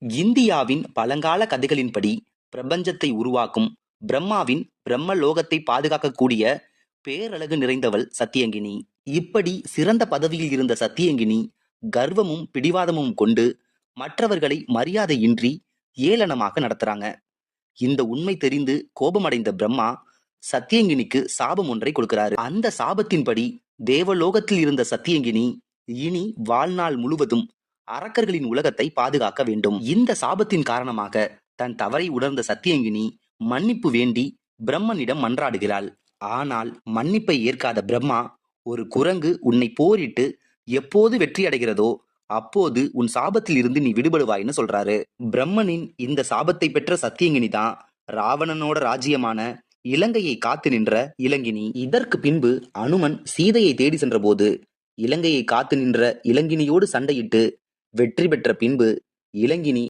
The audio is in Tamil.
இந்தியாவின் பழங்கால கதைகளின்படி பிரபஞ்சத்தை உருவாக்கும் பிரம்மாவின் பிரம்மலோகத்தை பாதுகாக்கக்கூடிய பேரழகு நிறைந்தவள் சத்தியங்கினி. இப்படி சிறந்த பதவியில் இருந்த சத்தியங்கினி கர்வமும் பிடிவாதமும் கொண்டு மற்றவர்களை மரியாதையின்றி ஏளனமாக நடத்துறாங்க. இந்த உண்மை தெரிந்து கோபமடைந்த பிரம்மா சத்தியங்கினிக்கு சாபம் ஒன்றை கொடுக்கிறாரு. அந்த சாபத்தின்படி தேவலோகத்தில் இருந்த சத்தியங்கினி இனி வாழ்நாள் முழுவதும் அரக்கர்களின் உலகத்தை பாதுகாக்க வேண்டும். இந்த சாபத்தின் காரணமாக தன் தவறை உணர்ந்த சத்தியங்கினி மன்னிப்பு வேண்டி பிரம்மனிடம் மன்றாடுகிறாள். ஆனால் மன்னிப்பை ஏற்காத பிரம்மா, ஒரு குரங்கு உன்னை போரிட்டு எப்போது வெற்றி அடைகிறதோ அப்போது உன் சாபத்தில் இருந்து நீ விடுபடுவாய்னு சொல்றாரு. பிரம்மனின் இந்த சாபத்தை பெற்ற சத்தியங்கினி தான் ராவணனோட ராஜ்யமான இலங்கையை காத்து நின்ற இளங்கினி. இதற்கு பின்பு அனுமன் சீதையை தேடி சென்ற போது இலங்கையை காத்து நின்ற இளங்கினியோடு சண்டையிட்டு வெற்றி பெற்ற பின்பு இளங்கினி